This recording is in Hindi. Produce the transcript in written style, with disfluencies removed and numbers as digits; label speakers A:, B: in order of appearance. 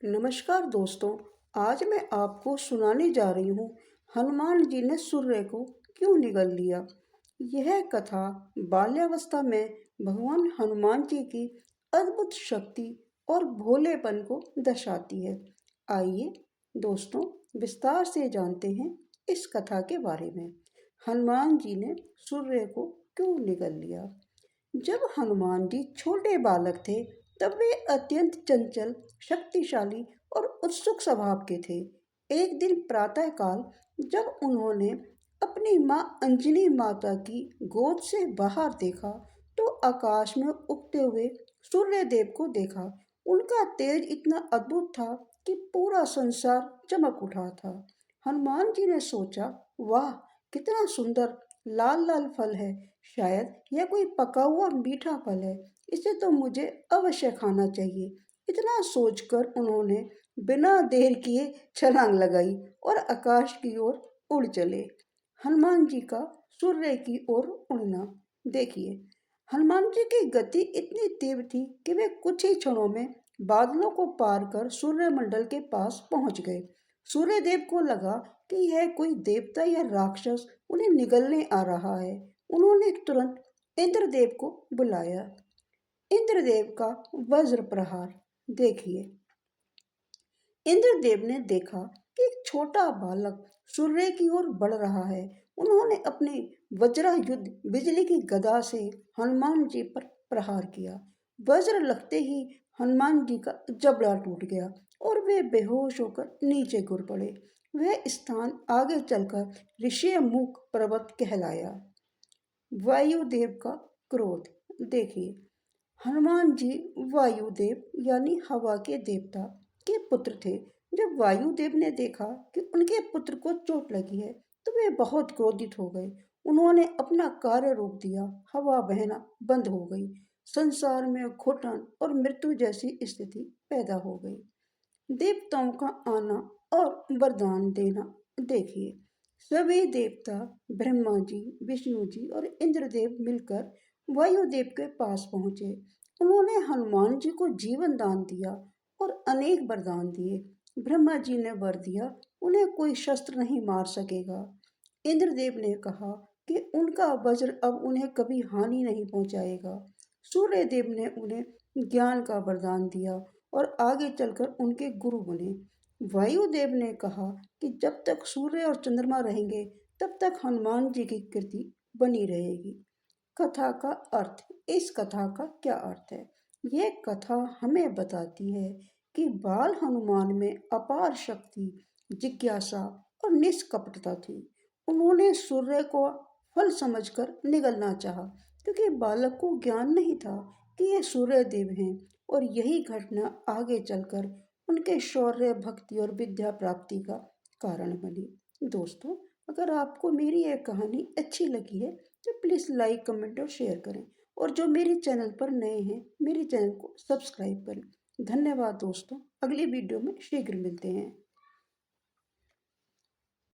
A: नमस्कार दोस्तों। आज मैं आपको सुनाने जा रही हूँ हनुमान जी ने सूर्य को क्यों निगल लिया। यह कथा बाल्यावस्था में भगवान हनुमान जी की अद्भुत शक्ति और भोलेपन को दर्शाती है। आइए दोस्तों विस्तार से जानते हैं इस कथा के बारे में। हनुमान जी ने सूर्य को क्यों निगल लिया। जब हनुमान जी छोटे बालक थे तब वे अत्यंत चंचल, शक्तिशाली और उत्सुक स्वभाव के थे। एक दिन प्रातःकाल जब उन्होंने अपनी माँ अंजनी माता की गोद से बाहर देखा तो आकाश में उगते हुए सूर्य देव को देखा। उनका तेज इतना अद्भुत था कि पूरा संसार चमक उठा था। हनुमान जी ने सोचा, वाह कितना सुंदर लाल लाल फल है। शायद यह कोई पका हुआ मीठा फल है। इसे तो मुझे अवश्य खाना चाहिए। इतना सोचकर उन्होंने बिना देर किए छलांग लगाई और आकाश की ओर उड़ चले। हनुमान जी का सूर्य की ओर उड़ना देखिए। हनुमान जी की गति इतनी तीव्र थी कि वे कुछ ही क्षणों में बादलों को पार कर सूर्यमंडल के पास पहुंच गए। सूर्य देव को लगा कि यह कोई देवता या राक्षस उन्हें निगलने आ रहा है। उन्होंने तुरंत इंद्रदेव को बुलाया। इंद्रदेव का वज्र प्रहार देखिए। इंद्रदेव ने देखा कि एक छोटा बालक सूर्य की ओर बढ़ रहा है। उन्होंने अपने वज्रायुध बिजली की गदा से हनुमान जी पर प्रहार किया। वज्र लगते ही हनुमान जी का जबड़ा टूट गया और वे बेहोश होकर नीचे गिर पड़े। वह स्थान आगे चलकर ऋषिमुख पर्वत कहलाया। वायुदेव का क्रोध देखिए। हनुमान जी वायुदेव यानी हवा के देवता के पुत्र थे। जब वायुदेव ने देखा कि उनके पुत्र को चोट लगी है तो वे बहुत क्रोधित हो गए। उन्होंने अपना कार्य रोक दिया। हवा बहना बंद हो गई। संसार में घुटन और मृत्यु जैसी स्थिति पैदा हो गई। देवताओं का आना और वरदान देना देखिए। सभी देवता ब्रह्मा जी, विष्णु जी और इंद्रदेव मिलकर वायुदेव के पास पहुंचे। उन्होंने हनुमान जी को जीवन दान दिया और अनेक वरदान दिए। ब्रह्मा जी ने वर दिया, उन्हें कोई शस्त्र नहीं मार सकेगा। इंद्रदेव ने कहा कि उनका वज्र अब उन्हें कभी हानि नहीं पहुंचाएगा। सूर्य देव ने उन्हें ज्ञान का वरदान दिया और आगे चलकर उनके गुरु बने। वायुदेव ने कहा कि जब तक सूर्य और चंद्रमा रहेंगे तब तक हनुमान जी की कीर्ति बनी रहेगी। कथा का अर्थ। इस कथा का क्या अर्थ है। यह कथा हमें बताती है कि बाल हनुमान में अपार शक्ति, जिज्ञासा और निष्कपटता थी। उन्होंने सूर्य को फल समझकर निगलना चाहा क्योंकि बालक को ज्ञान नहीं था कि ये सूर्य देव हैं और यही घटना आगे चलकर उनके शौर्य, भक्ति और विद्या प्राप्ति का कारण बनी। दोस्तों, अगर आपको मेरी यह कहानी अच्छी लगी है तो प्लीज़ लाइक, कमेंट और शेयर करें। और जो मेरे चैनल पर नए हैं मेरे चैनल को सब्सक्राइब करें। धन्यवाद दोस्तों। अगली वीडियो में शीघ्र मिलते हैं।